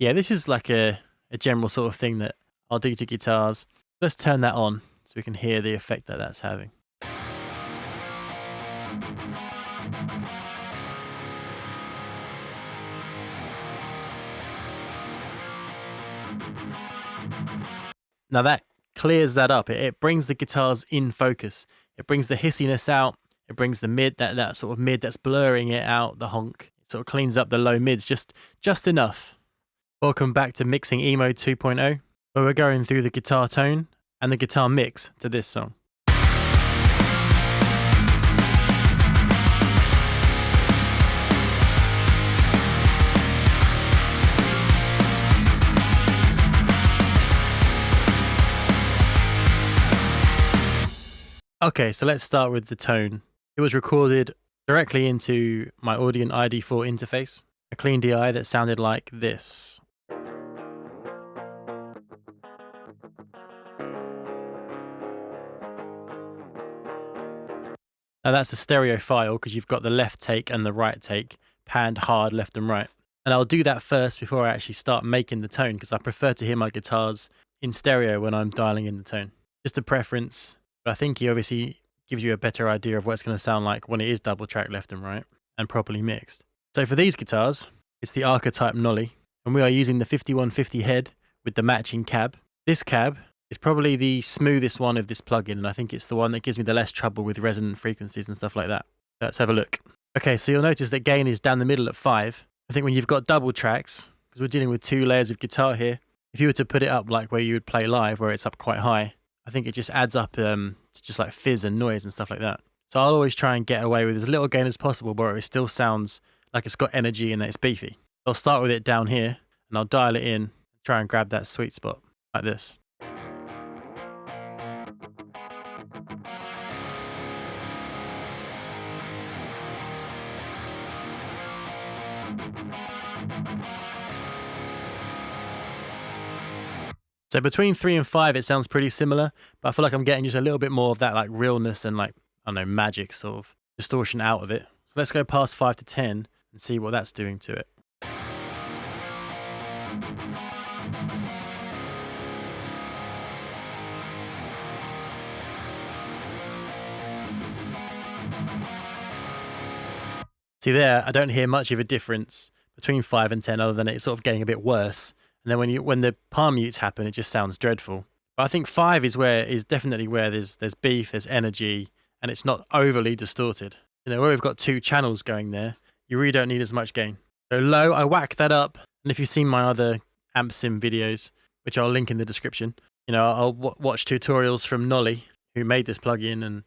Yeah, this is like a general sort of thing that I'll do to guitars. Let's turn that on so we can hear the effect that that's having. Now that clears that up. It brings the guitars in focus. It brings the hissiness out. It brings the mid, that sort of mid that's blurring it out, the honk. It sort of cleans up the low mids just enough. Welcome back to Mixing Emo 2.0, where we're going through the guitar tone and the guitar mix to this song. Okay, so let's start with the tone. It was recorded directly into my Audient ID4 interface, a clean DI that sounded like this. Now that's a stereo file because you've got the left take and the right take, panned hard left and right. And I'll do that first before I actually start making the tone because I prefer to hear my guitars in stereo when I'm dialing in the tone. Just a preference. But I think he obviously gives you a better idea of what it's going to sound like when it is double track left and right and properly mixed. So for these guitars, it's the Archetype Nolly, and we are using the 5150 head with the matching cab. This cab is probably the smoothest one of this plugin, and I think it's the one that gives me the less trouble with resonant frequencies and stuff like that. Let's have a look. Okay, so you'll notice that gain is down the middle at 5. I think when you've got double tracks, because we're dealing with 2 layers of guitar here, if you were to put it up like where you would play live, where it's up quite high, I think it just adds up to just like fizz and noise and stuff like that. So I'll always try and get away with as little gain as possible, where it still sounds like it's got energy and that it's beefy. I'll start with it down here, and I'll dial it in, try and grab that sweet spot, like this. So between 3 and 5, it sounds pretty similar, but I feel like I'm getting just a little bit more of that like realness and like, I don't know, magic sort of distortion out of it. So let's go past 5 to 10 and see what that's doing to it. See there, I don't hear much of a difference between 5 and 10 other than it sort of getting a bit worse. And then when the palm mutes happen, it just sounds dreadful. But I think 5 is definitely where there's beef, there's energy, and it's not overly distorted. You know, where we've got 2 channels going there, you really don't need as much gain. So low, I whack that up. And if you've seen my other amp sim videos, which I'll link in the description, you know, I'll watch tutorials from Nolly, who made this plugin and,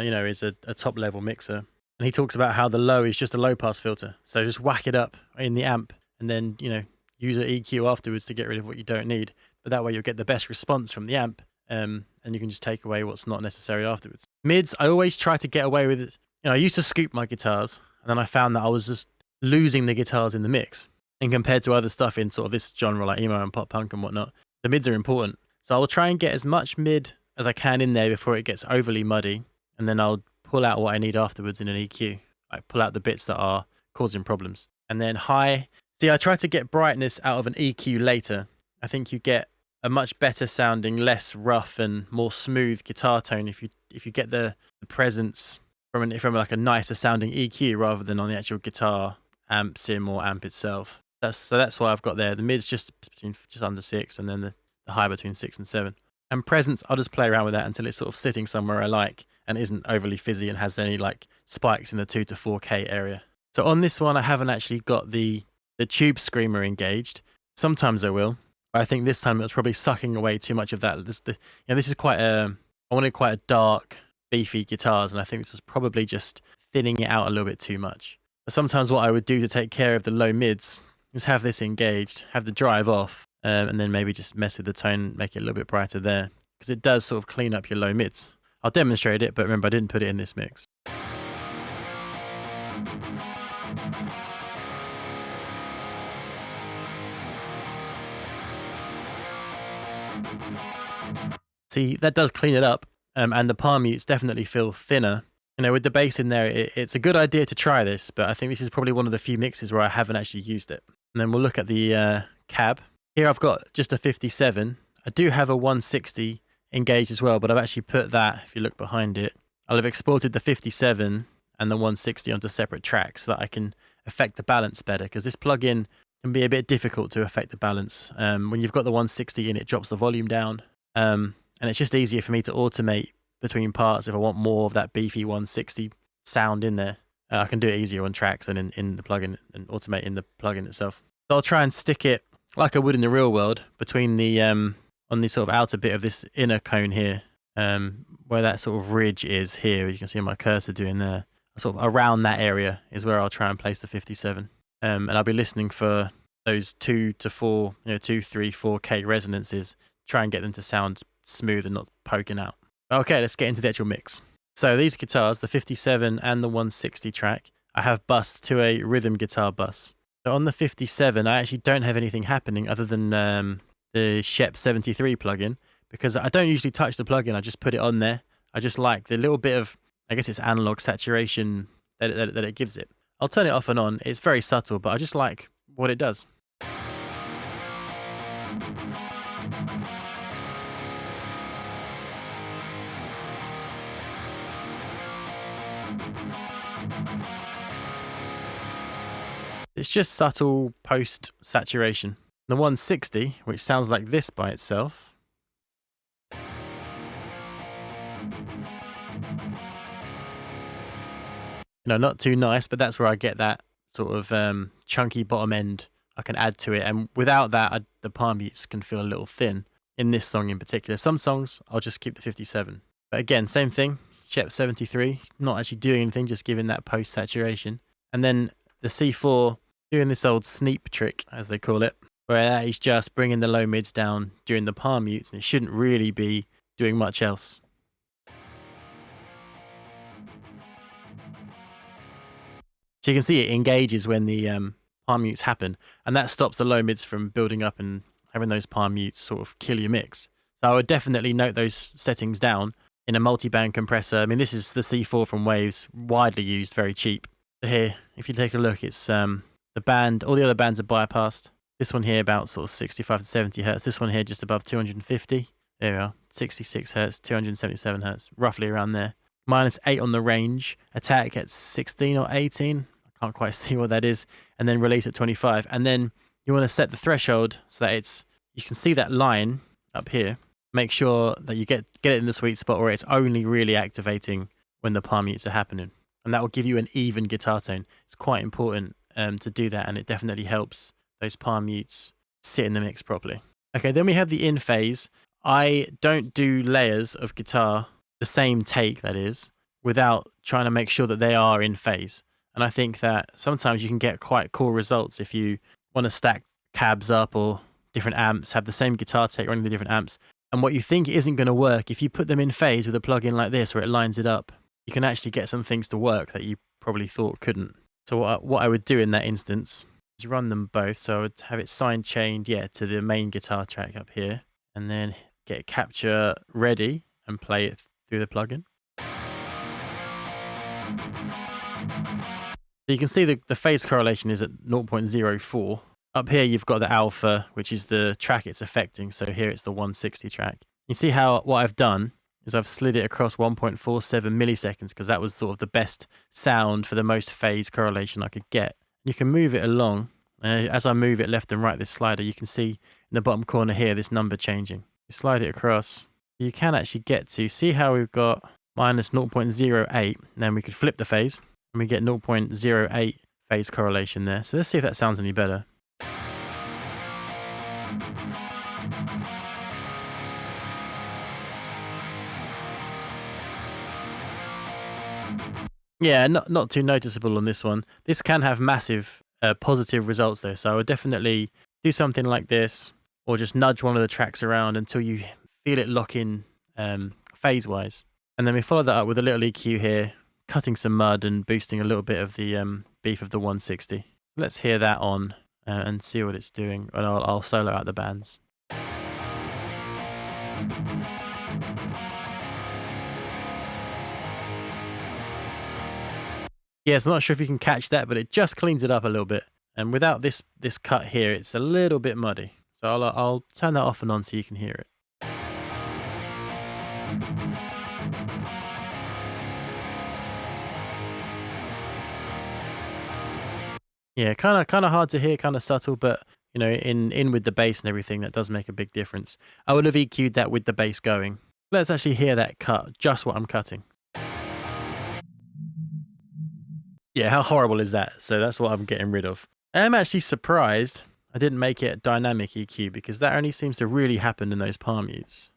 you know, is a top level mixer. And he talks about how the low is just a low pass filter. So just whack it up in the amp and then, you know, use an EQ afterwards to get rid of what you don't need. But that way you'll get the best response from the amp, and you can just take away what's not necessary afterwards. Mids, I always try to get away with it. You know, I used to scoop my guitars, and then I found that I was just losing the guitars in the mix. And compared to other stuff in sort of this genre like emo and pop punk and whatnot, the mids are important. So I will try and get as much mid as I can in there before it gets overly muddy, and then I'll pull out what I need afterwards in an EQ. Like pull out the bits that are causing problems. And then high. See, I try to get brightness out of an EQ later. I think you get a much better sounding, less rough and more smooth guitar tone if you get the presence from like a nicer sounding EQ rather than on the actual guitar amp sim or amp itself. That's why I've got there. The mid's just under 6, and then the high between 6 and 7. And presence, I'll just play around with that until it's sort of sitting somewhere I like and isn't overly fizzy and has any like spikes in the 2 to 4K area. So on this one, I haven't actually got the tube screamer engaged. Sometimes I will, but I think this time it was probably sucking away too much of that. This is I wanted quite a dark, beefy guitars, and I think this is probably just thinning it out a little bit too much. But sometimes what I would do to take care of the low mids is have this engaged, have the drive off, and then maybe just mess with the tone, make it a little bit brighter there, because it does sort of clean up your low mids. I'll demonstrate it, but remember I didn't put it in this mix. See, that does clean it up, and the palm mutes definitely feel thinner. You know, with the bass in there, it's a good idea to try this, but I think this is probably one of the few mixes where I haven't actually used it. And then we'll look at the cab. Here I've got just a 57. I do have a 160 engaged as well, but I've actually put that, if you look behind it, I'll have exported the 57 and the 160 onto separate tracks so that I can affect the balance better, because this plugin can be a bit difficult to affect the balance. When you've got the 160 in, it drops the volume down, and it's just easier for me to automate between parts if I want more of that beefy 160 sound in there. I can do it easier on tracks than in the plugin, and automate in the plugin itself. So I'll try and stick it like I would in the real world between the on the sort of outer bit of this inner cone here, where that sort of ridge is here. You can see my cursor doing there. Sort of around that area is where I'll try and place the 57. And I'll be listening for those 2 to 4, 2, 3, 4K resonances. Try and get them to sound smooth and not poking out. Okay, let's get into the actual mix. So these guitars, the 57 and the 160 track, I have bussed to a rhythm guitar bus. So on the 57, I actually don't have anything happening other than the Shep 73 plugin, because I don't usually touch the plugin. I just put it on there. I just like the little bit of, I guess it's analog saturation that it gives it. I'll turn it off and on. It's very subtle, but I just like what it does. It's just subtle post saturation. The 160, which sounds like this by itself, not too nice, but that's where I get that sort of chunky bottom end I can add to it. And without that, the palm beats can feel a little thin in this song in particular. Some songs, I'll just keep the 57. But again, same thing, Shep 73, not actually doing anything, just giving that post saturation. And then the C4 doing this old sneap trick, as they call it, where that is just bringing the low mids down during the palm mutes, and it shouldn't really be doing much else. So you can see it engages when the palm mutes happen, and that stops the low mids from building up and having those palm mutes sort of kill your mix. So I would definitely note those settings down in a multi-band compressor. I mean, this is the C4 from Waves, widely used, very cheap. So here, if you take a look, it's the band, all the other bands are bypassed. This one here about sort of 65 to 70 hertz. This one here just above 250. There we are, 66 hertz, 277 hertz, roughly around there. -8 on the range. Attack at 16 or 18. I can't quite see what that is. And then release at 25. And then you want to set the threshold so that you can see that line up here. Make sure that you get it in the sweet spot where it's only really activating when the palm mutes are happening. And that will give you an even guitar tone. It's quite important to do that, and it definitely helps those palm mutes sit in the mix properly. Okay, then we have the in phase. I don't do layers of guitar, the same take that is, without trying to make sure that they are in phase. And I think that sometimes you can get quite cool results if you want to stack cabs up or different amps, have the same guitar take running the different amps. And what you think isn't going to work, if you put them in phase with a plugin like this where it lines it up, you can actually get some things to work that you probably thought couldn't. So what I would do in that instance is run them both. So I would have it signed chained, to the main guitar track up here, and then get capture ready and play it through the plugin. So you can see the phase correlation is at 0.04. Up here you've got the alpha, which is the track it's affecting. So here it's the 160 track. You see how what I've done is I've slid it across 1.47 milliseconds because that was sort of the best sound for the most phase correlation I could get. You can move it along. As I move it left and right, this slider, you can see in the bottom corner here, this number changing. You slide it across, you can actually get to, see how we've got minus 0.08, and then we could flip the phase, and we get 0.08 phase correlation there. So let's see if that sounds any better. Yeah, not too noticeable on this one. This can have massive positive results though, so I would definitely do something like this, or just nudge one of the tracks around until you feel it lock in phase-wise. And then we follow that up with a little EQ here, cutting some mud and boosting a little bit of the beef of the 160. Let's hear that on and see what it's doing, and I'll solo out the bands. Yes, I'm not sure if you can catch that, but it just cleans it up a little bit. And without this cut here, it's a little bit muddy. So I'll turn that off and on so you can hear it. Yeah, kind of hard to hear, kind of subtle, but you know, in with the bass and everything, that does make a big difference. I would have EQ'd that with the bass going. Let's actually hear that cut, just what I'm cutting. Yeah, how horrible is that? So that's what I'm getting rid of. I am actually surprised I didn't make it a dynamic EQ because that only seems to really happen in those palm mutes.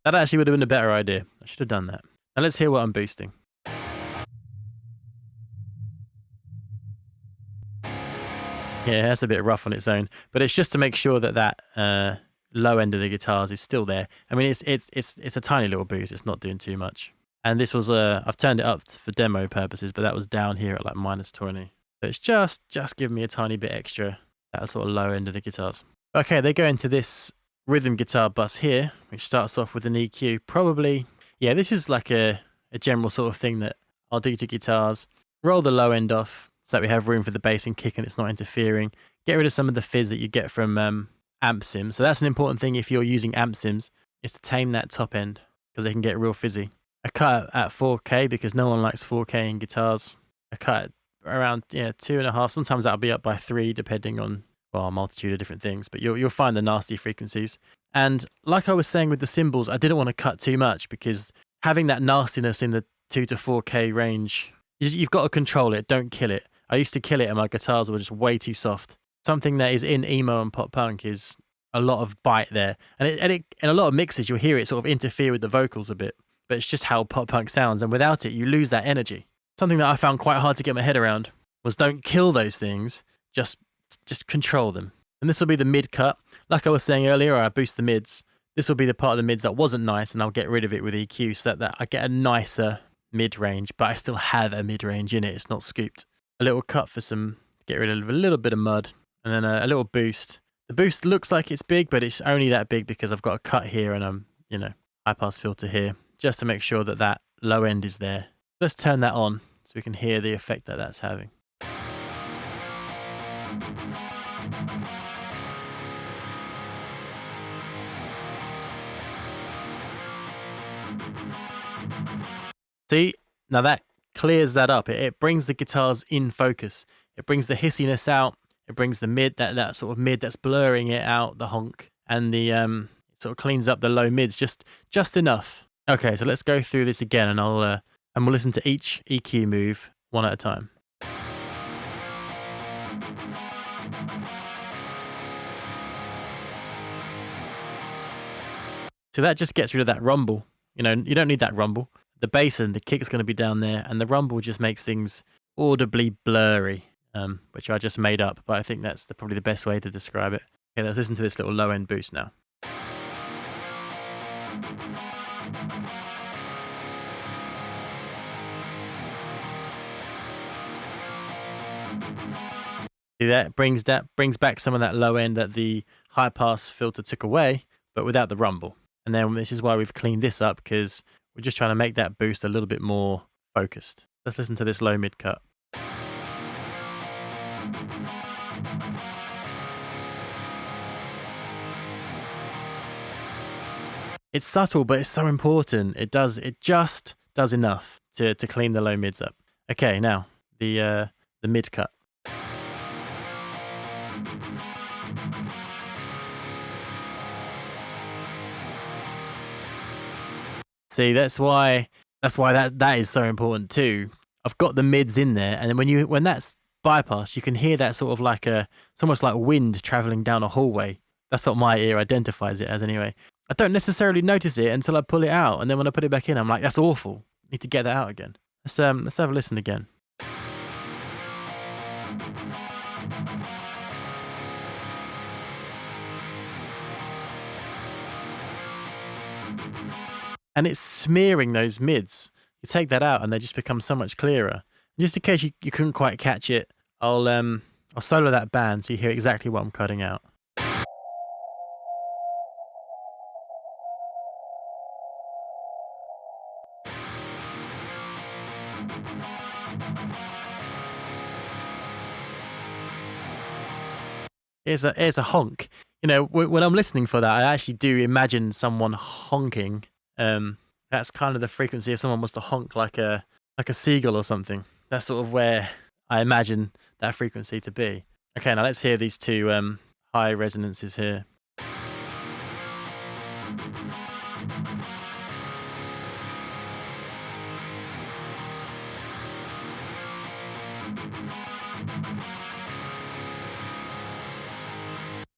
That actually would have been a better idea. I should have done that. Now let's hear what I'm boosting. Yeah, that's a bit rough on its own, but it's just to make sure that that low end of the guitars is still there. I mean, it's a tiny little boost. It's not doing too much. And this was I've turned it up for demo purposes, but that was down here at like -20. So it's just giving me a tiny bit extra, that sort of low end of the guitars. Okay, they go into this rhythm guitar bus here, which starts off with an EQ. Probably, yeah, this is like a general sort of thing that I'll do to guitars. Roll the low end off so that we have room for the bass and kick and it's not interfering. Get rid of some of the fizz that you get from amp sims. So that's an important thing if you're using amp sims, is to tame that top end because they can get real fizzy. I cut at 4K because no one likes 4K in guitars. I cut around 2.5. Sometimes that'll be up by 3 depending on, well, a multitude of different things, but you'll find the nasty frequencies. And like I was saying with the cymbals, I didn't want to cut too much because having that nastiness in the 2 to 4K range, you've got to control it, don't kill it. I used to kill it and my guitars were just way too soft. Something that is in emo and pop punk is a lot of bite there. And in a lot of mixes, you'll hear it sort of interfere with the vocals a bit, but it's just how pop punk sounds. And without it, you lose that energy. Something that I found quite hard to get my head around was don't kill those things, just control them. And this will be the mid cut. Like I was saying earlier, I boost the mids. This will be the part of the mids that wasn't nice, and I'll get rid of it with EQ so that I get a nicer mid-range, but I still have a mid-range in it. It's not scooped. A little cut for get rid of a little bit of mud, and then a little boost. The boost looks like it's big, but it's only that big because I've got a cut here and high pass filter here, just to make sure that that low end is there. Let's turn that on so we can hear the effect that that's having. See, now that clears that up. It brings the guitars in focus. It brings the hissiness out. It brings the mid, that sort of mid that's blurring it out, the honk, and the it sort of cleans up the low mids just enough. Okay, so let's go through this again, and we'll listen to each EQ move one at a time. So that just gets rid of that rumble. You don't need that rumble. The bass and the kick is going to be down there, and the rumble just makes things audibly blurry, which I just made up, but I think that's probably the best way to describe it. Okay, let's listen to this little low-end boost now. See, that brings back some of that low end that the high-pass filter took away, but without the rumble. And then this is why we've cleaned this up, because we're just trying to make that boost a little bit more focused. Let's listen to this low mid cut. It's subtle, but it's so important. It just does enough to clean the low mids up. Okay, now the mid cut. See, that's why that is so important too. I've got the mids in there, and then when that's bypassed, you can hear that sort of like it's almost like wind traveling down a hallway. That's what my ear identifies it as anyway. I don't necessarily notice it until I pull it out, and then when I put it back in, I'm like, that's awful. I need to get that out again. Let's have a listen again. And it's smearing those mids. You take that out and they just become so much clearer. Just in case you couldn't quite catch it, I'll solo that band so you hear exactly what I'm cutting out. Here's a honk. You know, when I'm listening for that, I actually do imagine someone honking. That's kind of the frequency if someone was to honk like a seagull or something. That's sort of where I imagine that frequency to be. Okay, now let's hear these two high resonances here.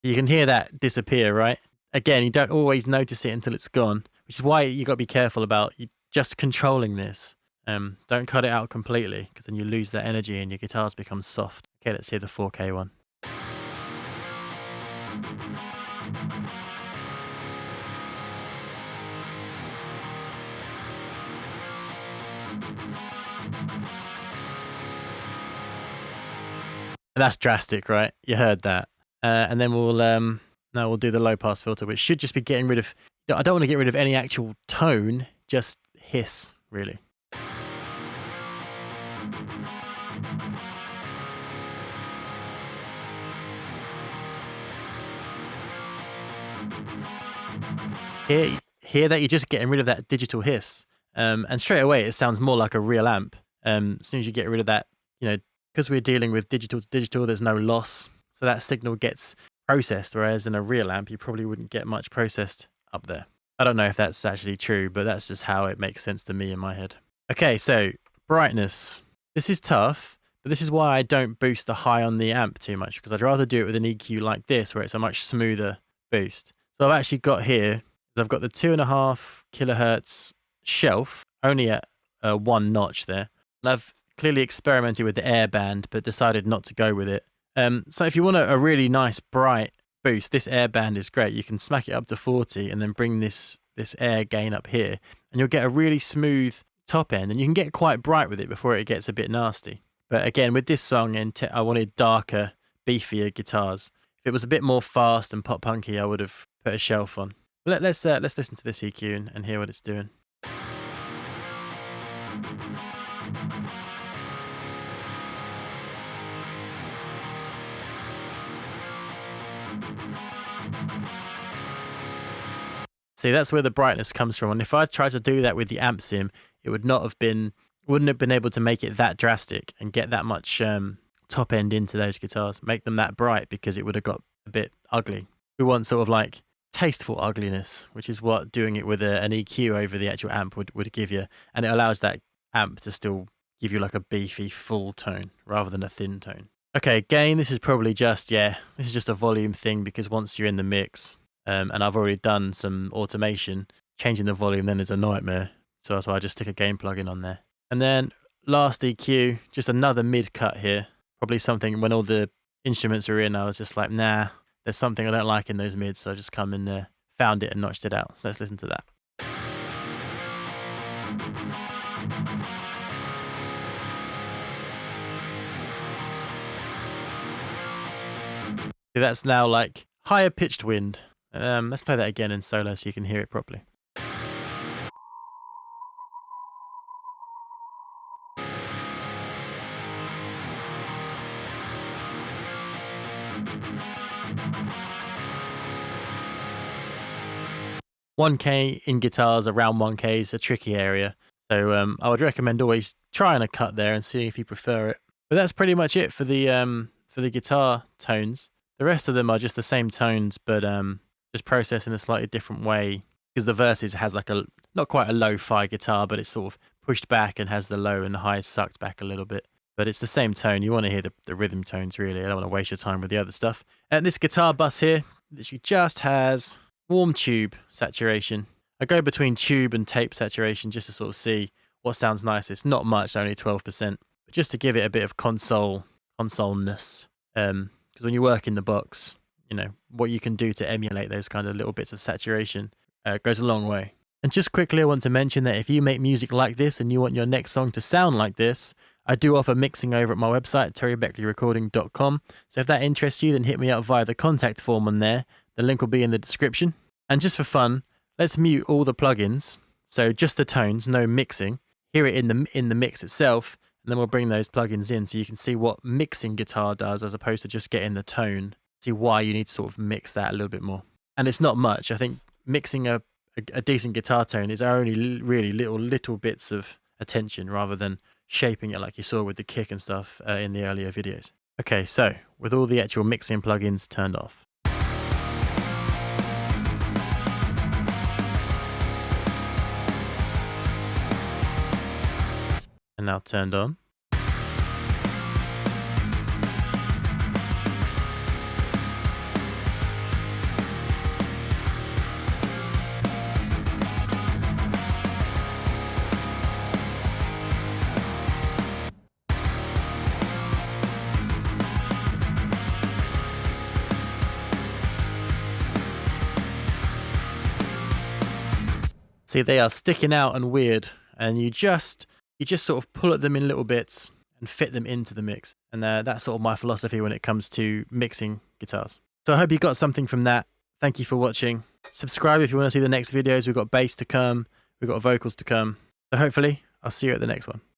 You can hear that disappear, right? Again, you don't always notice it until it's gone, which is why you got to be careful about just controlling this. Don't cut it out completely, because then you lose that energy and your guitars become soft. Okay, let's hear the 4K one. And that's drastic, right? You heard that. And then now we'll do the low pass filter, which should just be getting rid of. I don't want to get rid of any actual tone, just hiss, really. Hear that you're just getting rid of that digital hiss, and straight away it sounds more like a real amp. As soon as you get rid of that, because we're dealing with digital to digital, there's no loss, so that signal gets processed. Whereas in a real amp, you probably wouldn't get much processed up there. I don't know if that's actually true, but that's just how it makes sense to me in my head. Okay, so brightness. This is tough, but this is why I don't boost the high on the amp too much, because I'd rather do it with an EQ like this, where it's a much smoother boost. So I've actually got here, I've got the 2.5 kilohertz shelf, only at 1 notch there. And I've clearly experimented with the air band, but decided not to go with it. So if you want a really nice bright boost, this air band is great. You can smack it up to 40 and then bring this air gain up here, and you'll get a really smooth top end, and you can get quite bright with it before it gets a bit nasty. But again, with this song, I wanted darker, beefier guitars. If it was a bit more fast and pop punky, I would have put a shelf on. Let's listen to this EQ and hear what it's doing. See, that's where the brightness comes from. And if I tried to do that with the amp sim, it wouldn't have been able to make it that drastic and get that much top end into those guitars, make them that bright, because it would have got a bit ugly. We want sort of like tasteful ugliness, which is what doing it with an EQ over the actual amp would give you. And it allows that amp to still give you like a beefy full tone rather than a thin tone. Okay, gain, this is probably just, this is just a volume thing, because once you're in the mix, and I've already done some automation, changing the volume then is a nightmare. So I just stick a gain plugin on there. And then last EQ, just another mid cut here. Probably something when all the instruments are in, I was just like, nah, there's something I don't like in those mids. So I just come in there, found it and notched it out. So let's listen to that. That's now like higher pitched wind. Let's play that again in solo so you can hear it properly. 1K in guitars, around 1K is a tricky area. So I would recommend always trying a cut there and seeing if you prefer it. But that's pretty much it for the guitar tones. The rest of them are just the same tones, but just processed in a slightly different way. Because the Versus has like not quite a lo-fi guitar, but it's sort of pushed back and has the low and the high sucked back a little bit. But it's the same tone. You want to hear the rhythm tones, really. I don't want to waste your time with the other stuff. And this guitar bus here, literally just has warm tube saturation. I go between tube and tape saturation just to sort of see what sounds nicest. Not much, only 12%. But just to give it a bit of consoleness. Because when you work in the box, what you can do to emulate those kind of little bits of saturation goes a long way. And just quickly, I want to mention that if you make music like this and you want your next song to sound like this, I do offer mixing over at my website, terrybeckleyrecording.com. So if that interests you, then hit me up via the contact form on there. The link will be in the description. And just for fun, let's mute all the plugins. So just the tones, no mixing. Hear it in the mix itself, and then we'll bring those plugins in so you can see what mixing guitar does as opposed to just getting the tone see why you need to sort of mix that a little bit more. And it's not much. I think mixing a decent guitar tone is only really little bits of attention rather than shaping it like you saw with the kick and stuff in the earlier videos. Okay, so with all the actual mixing plugins turned off, and now turned on, see, they are sticking out and weird, and you just sort of pull at them in little bits and fit them into the mix. And that's sort of my philosophy when it comes to mixing guitars. So I hope you got something from that. Thank you for watching. Subscribe if you want to see the next videos. We've got bass to come. We've got vocals to come. So hopefully I'll see you at the next one.